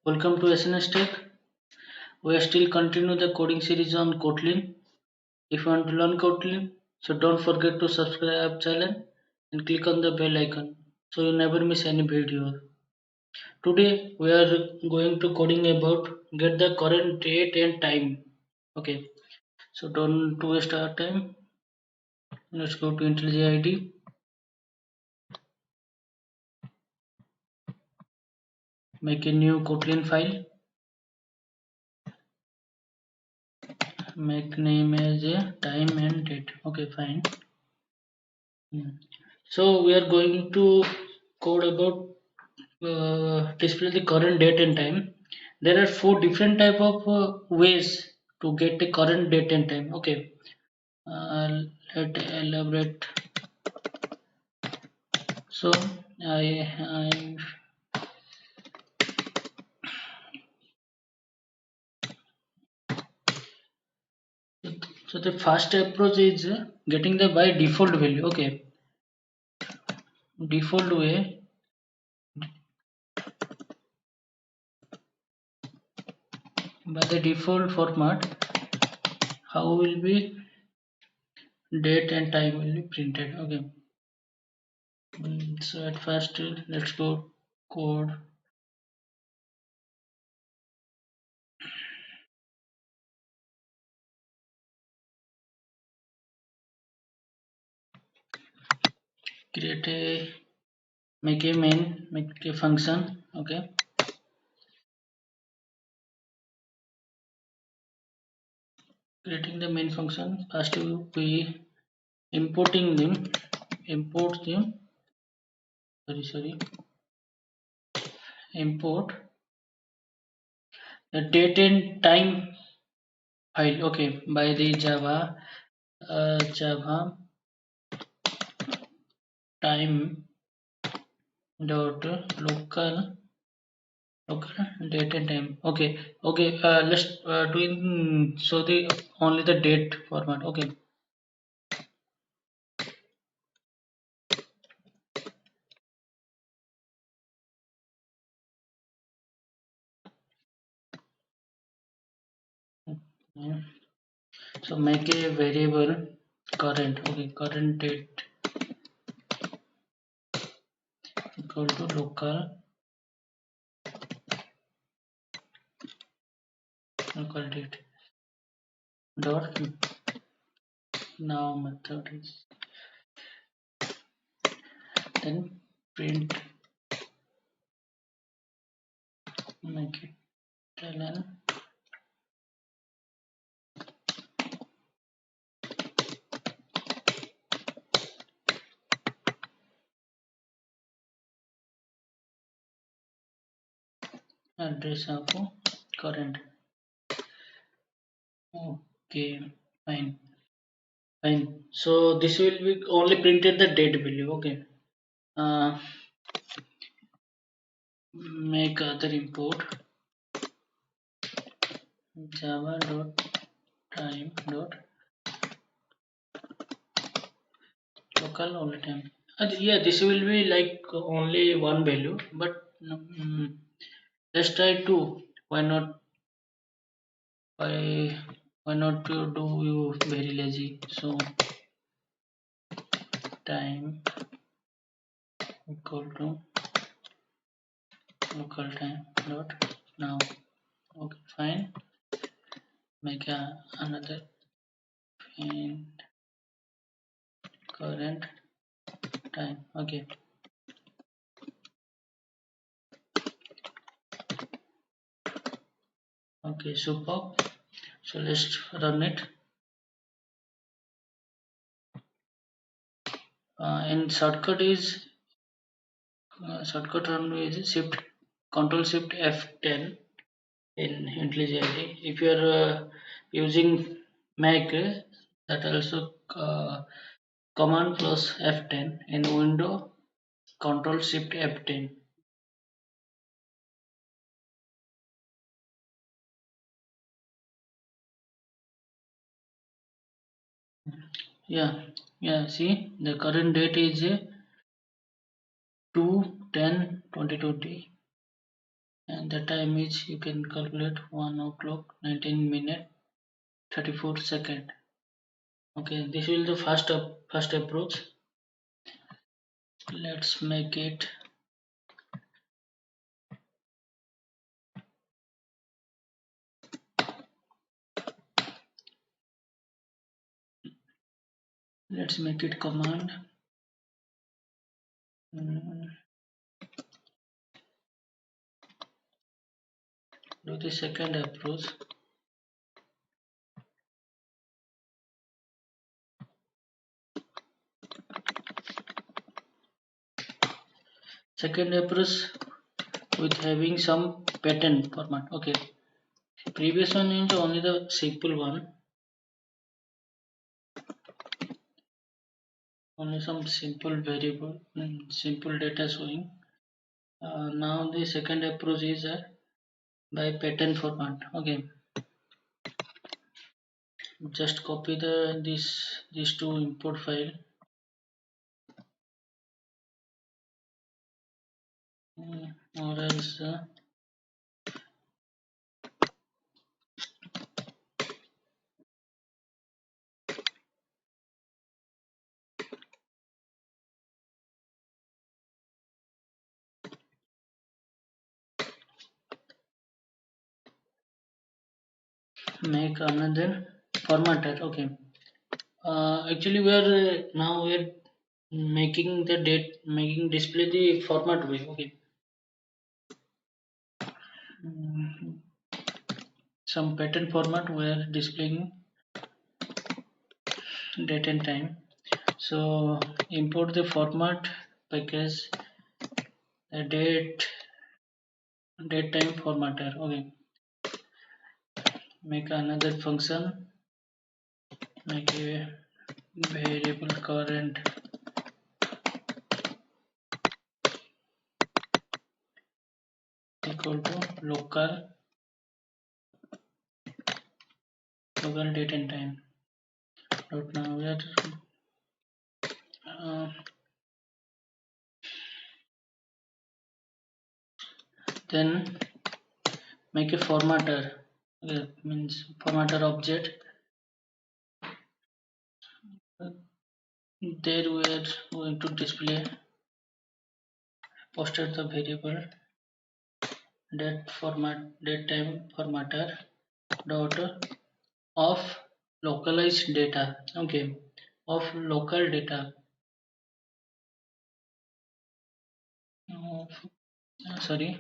Welcome to SNS Tech. We are still continue the coding series on Kotlin. If you want to learn Kotlin, so don't forget to subscribe channel and click on the bell icon so you never miss any video. Today we are going to coding about get the current date and time. Okay, so don't waste our time. Let's go to IntelliJ IDE. Make a new Kotlin file. Make name as a time and date. Okay, fine. So we are going to code about display the current date and time. There are four different type of ways to get the current date and time. Okay, let elaborate. So I so the first approach is getting the by default value. Okay, default way. By the default format, how will be date and time will be printed. Okay. So at first let's go code. Create a make a main, make a function. Okay, creating the main function. First we importing them, import them. Sorry, import the date and time file. Okay, by the Java time dot local date and time. Okay. Let's doing so the only the date format. Okay. Yeah. So make a variable current. Okay, current date equal to local date dot now method is then print make it ln address of current. Okay, fine. So this will be only printed the date value. Okay. Uh, make other import java dot time dot local only time. Yeah, this will be like only one value, but let's try two. Why not? Why not to do you very lazy? So time equal to local time dot now. Okay, fine. Make another find current time. Okay, superb. So let's run it. And shortcut run is shift control shift F10 in IntelliJ. If you are using Mac, that also command plus F10 in window control shift F10. Yeah, see the current date is 2/10/2020 and the time is, you can calculate, 1 o'clock 19 minute 34 second. Okay, this will the first approach. Let's make it command. Do the second approach. Second approach with having some pattern format. Okay, previous one is only the simple one, only some simple variable, simple data showing. Now the second approach is by pattern format. Okay, just copy these two import file, or else make another formatter. Okay, actually we're making the date, making display the format way. Okay, some pattern format we're displaying date and time. So import the format package, the date time formatter. Okay, make another function, make a variable current equal to local date and time. But now we are then make a formatter. Okay, means formatter object. There we are going to display posted the variable date time formatter dot of localized data. Okay, of local data, of,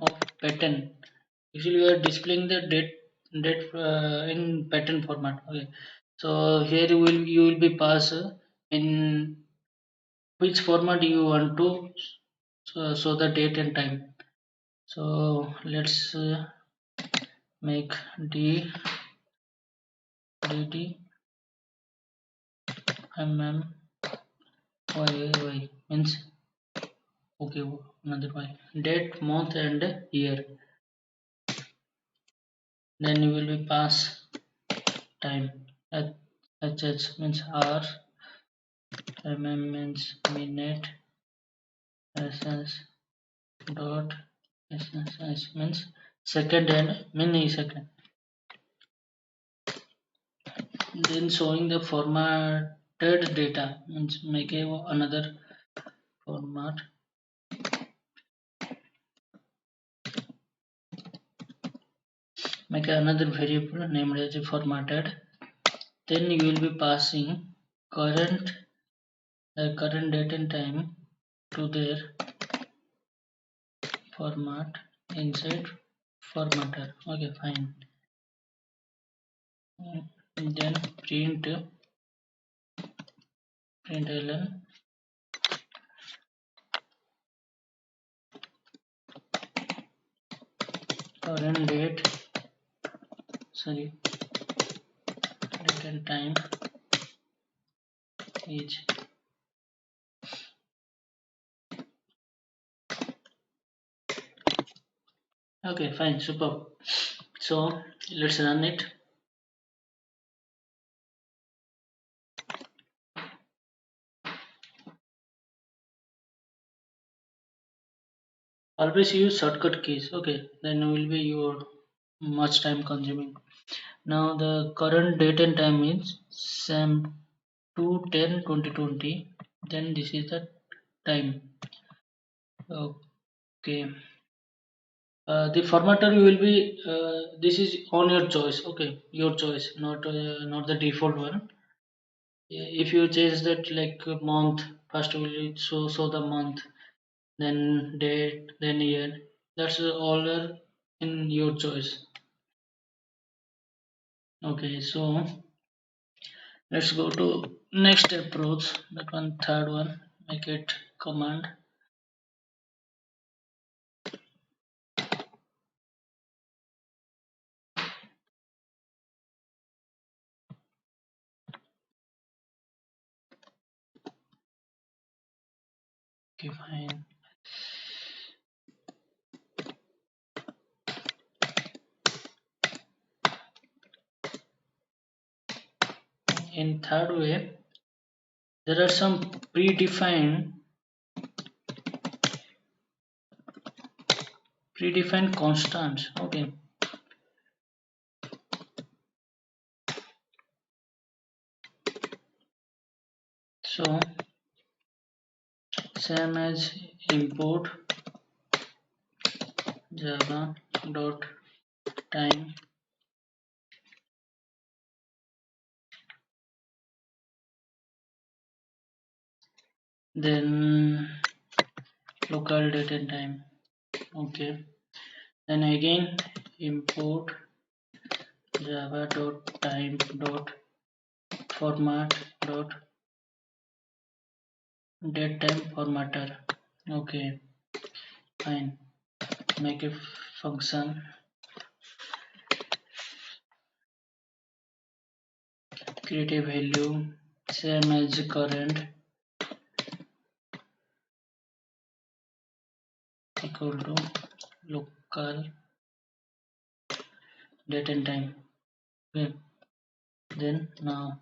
of pattern. Usually we are displaying the date in pattern format. Okay, so here you will be pass in which format you want to show the date and time. So let's make dd y means, okay, another y, date, month and year. Then you will be pass time, hh means hour, means minute, ss dot ss means second and millisecond. Then showing the formatted data means make another format, make another variable named as formatted. Then you will be passing current date and time to their format inside formatter. Okay, fine. Then println current date and time is okay, fine, super. So let's run it. Always use shortcut keys. Okay, then will be your much time consuming. Now the current date and time is Sam 2/10/2020. Then this is the time. Okay. The formatter will be this is on your choice. Okay, your choice, not the default one. If you change that like month, first will show the month, then date, then year. That's all in your choice. Okay, so let's go to next approach. That one, third one. Make it command. Okay, fine. In third way, there are some predefined constants. Okay, so same as import java dot time, then local date and time. Okay, then again import java dot time dot format dot date time formatter. Okay, fine. Make a function, create a value same as current equal to local date and time. Okay, then now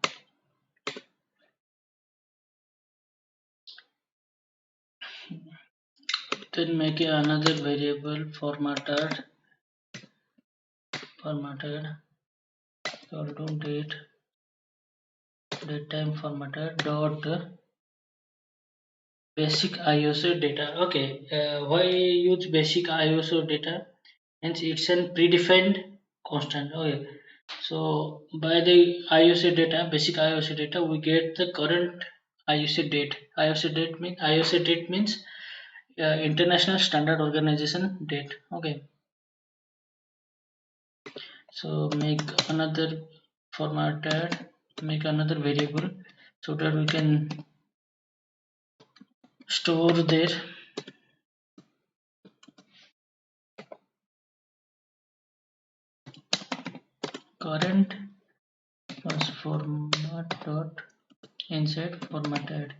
then make another variable formatted equal to date time formatter dot basic ISO data. Okay, why use basic ISO data? Hence it's a predefined constant. Okay, so by the IOC data, basic IOC data, we get the current IOC date. IOC date means International Standard Organization date. Okay, so make another formatted, make another variable so that we can store their current was format dot inside formatted,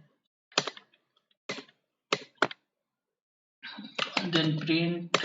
then print.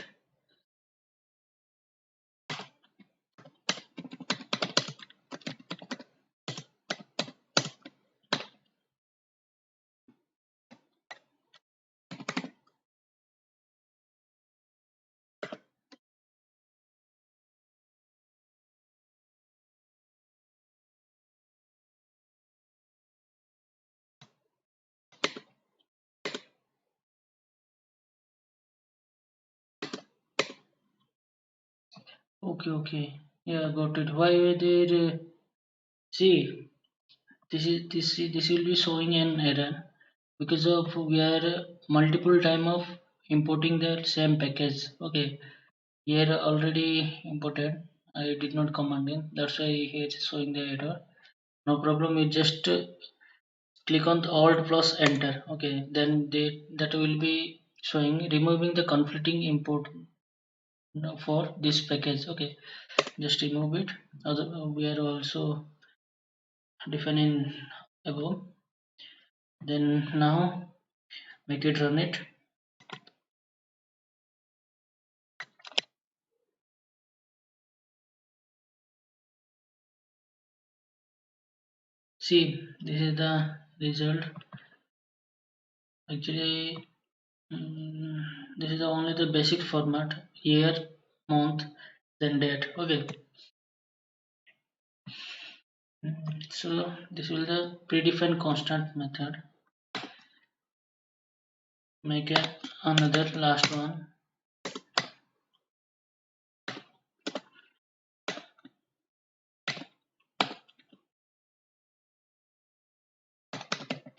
Okay, yeah, got it. Why were there? See, this will be showing an error because of we are multiple time of importing the same package. Okay, here already imported. I did not command in. That's why here it's showing the error. No problem. You just click on the Alt plus Enter. Okay, then that will be showing removing the conflicting import for this package. Okay, just remove it. We are also defining above. Then now make it run it. See, this is the result. Actually, This is only the basic format: year, month, then date. Okay. So this will the predefined constant method. Make another last one.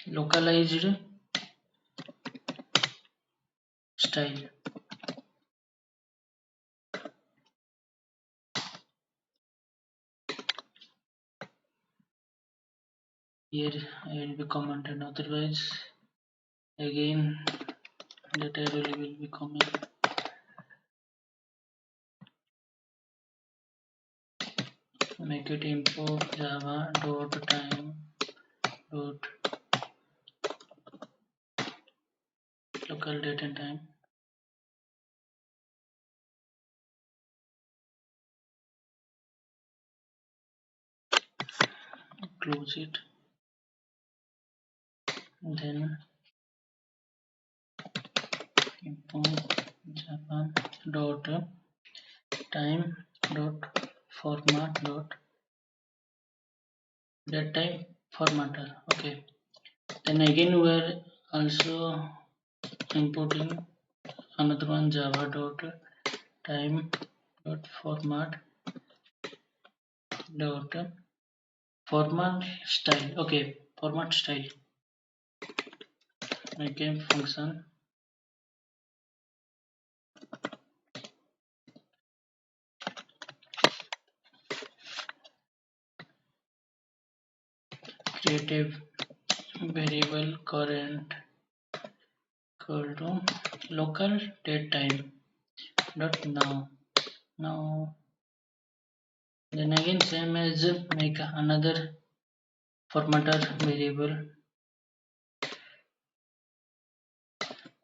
Localized style. Here I will be commented, otherwise again the table will be coming. Make it import java dot time dot local date and time. Close it. Then import java dot time dot format dot that time formatter. Okay. Then again we are also importing another one, java dot time dot format dot format style. Okay, format style. Make a function create a variable current equal to local date time dot now. Then again same as make another formatter variable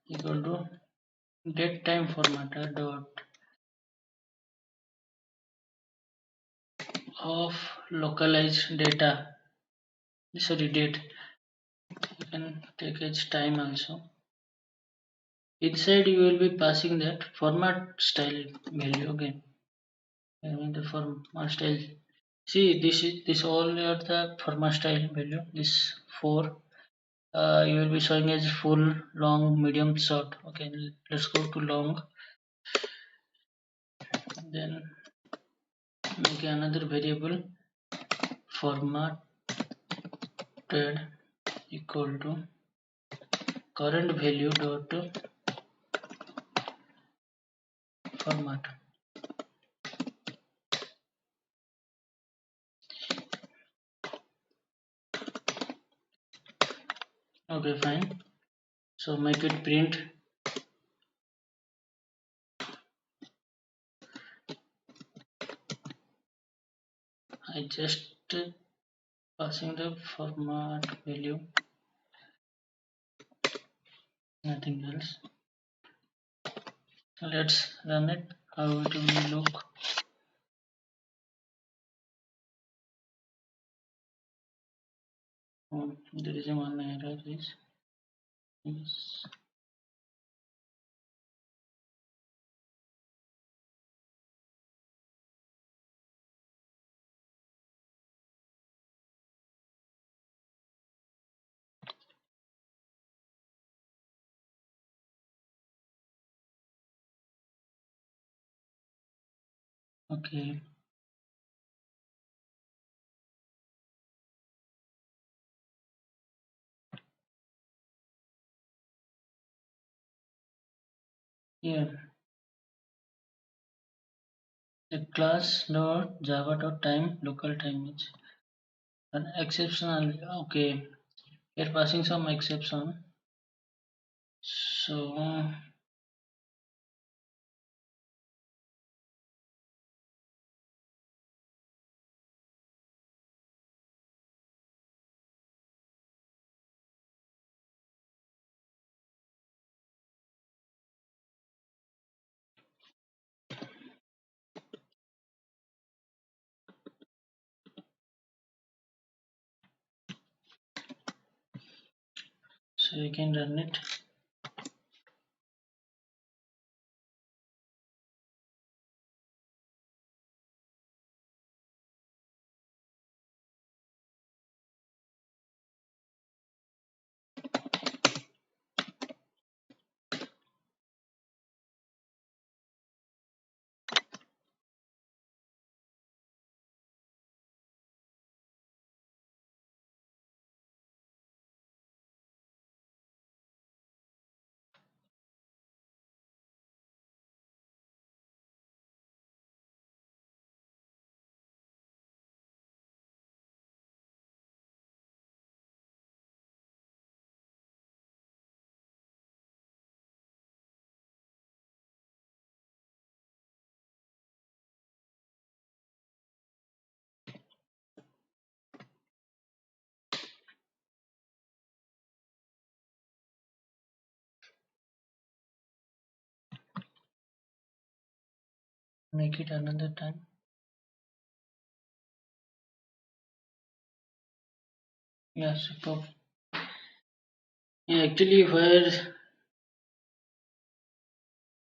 equal to date time formatter dot of localized data, sorry, date. You can take its time also. Inside you will be passing that format style value again. And the format style. See, this all are the format style value. This four you will be showing as full, long, medium, short. Okay, let's go to long. Then make another variable formatted equal to current value dot format. Okay, fine. So make it print I just passing the format value, nothing else. Let's run it. How it will look. There is a one error is okay. Here the class dot java dot time local time is an exceptional. Okay, we are passing some exception. So you can run it. make it another time. Yeah, superb. Yeah, actually, where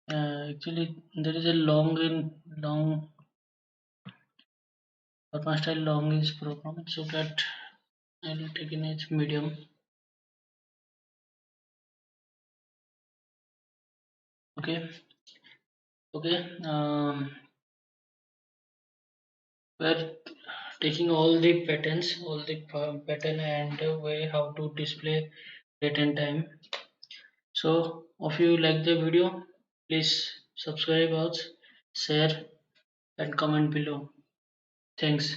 actually there is a long Perma style long is programmed so that I will take in its medium. Okay, okay. We're taking all the patterns, all the pattern and way how to display date and time. So, if you like the video, please subscribe us, share, and comment below. Thanks.